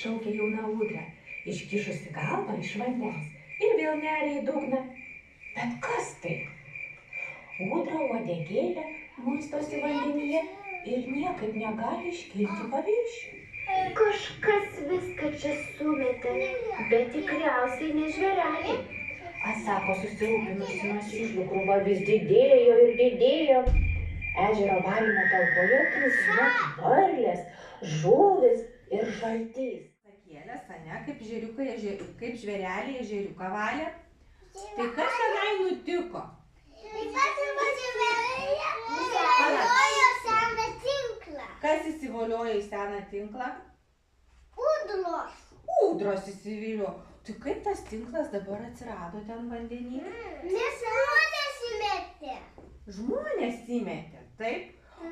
šaukė jauna ūdra, iškišusi galvą iš vandens ir vėl neria į dugną. Bet kas tai? Ūdra uodegėlė muistosi vandenyje ir niekaip negali iškilti paviršių. Kažkas viską čia sumetė, bet tikriausiai ne žvėreliai. Atsako susirūpinusi mąslių krūva vis didėjo ir didėjo. Ežero valymo talpoje trisino varlės, žuvis ir žaltys. Sakėlės, ane, kaip žvėreliai ežeriuką valė. Tai kas tenai nutiko? Kas įsivoliojo į seną tinklą? Ūdros. Ūdros įsiviliojo. Tai kaip tas tinklas dabar atsirado ten vandenyje? Nes žmonės įmetė. Žmonės įmetė, taip?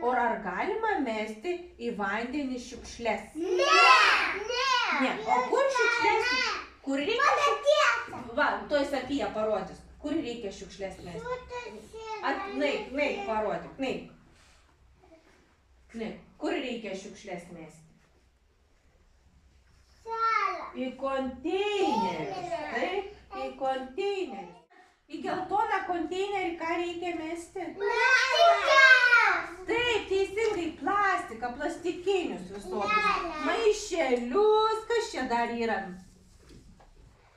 O ar galima mesti į vandenį šiukšles? Ne. O kur šiukšles? Kur reikia šiukšles? Va, tuoj Sofija parodys. Kur reikia šiukšles mesti? Naik, parodyk, naik. Kur reikia šiukšles mesti? Į konteinerius, taip? Į konteinerius. Į geltoną konteinerį ką reikia mesti? Plastikas! Taip, teisingai, plastiką, plastikinius visokius. Maišelius, kas čia dar yra?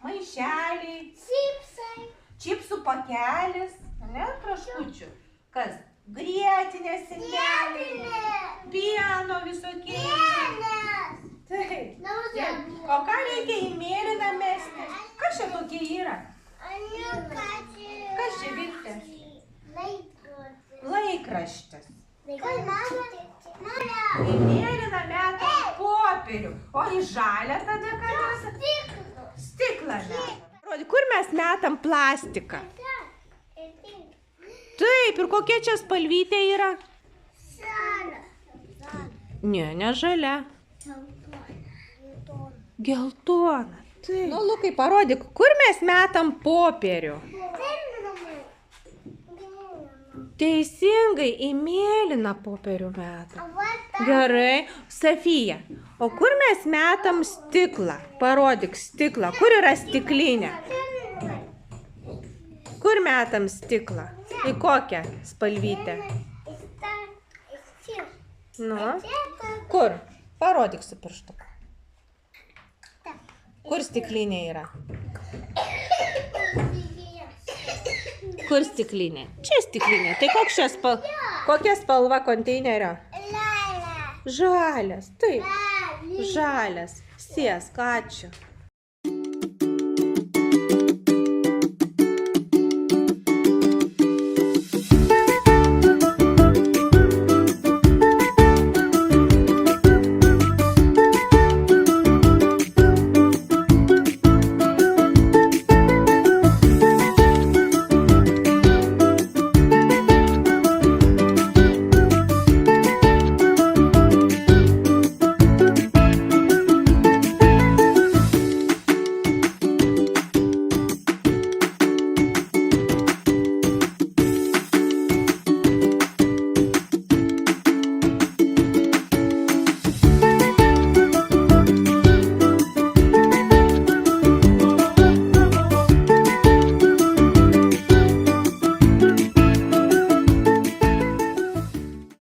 Maišeliai. Čipsai. Čipsų pakelis, ne, traškučių. Kas? Grietinės indeliai. Pieno visokie. Taip. O ką reikia į mėlyną mesti? Kas čia tokie yra? Kas čia vyksta? Laikraštis. Į mėlyną metam popierių. O į žalią tada ką mes? Stiklą metam. Kur mes metam plastiką? Taip, ir kokia čia spalvytė yra? Ne žalia. Geltona. Taip. Nu, Lukai, parodyk, kur mes metam popierių? Teisingai, į mėlyną popierių metam. Gerai. Sofija, o kur mes metam stiklą? Parodyk stiklą. Kur yra stiklinė? Kur metam stiklą? Į kokią spalvytę? Nu, kur? Parodyk su pirštu. Kur stiklinė yra? Kur stiklinė? Čia stiklinė. Tai kokia spalva konteinerio? Žalias. Taip. Žalias. Sėsk, ačiū.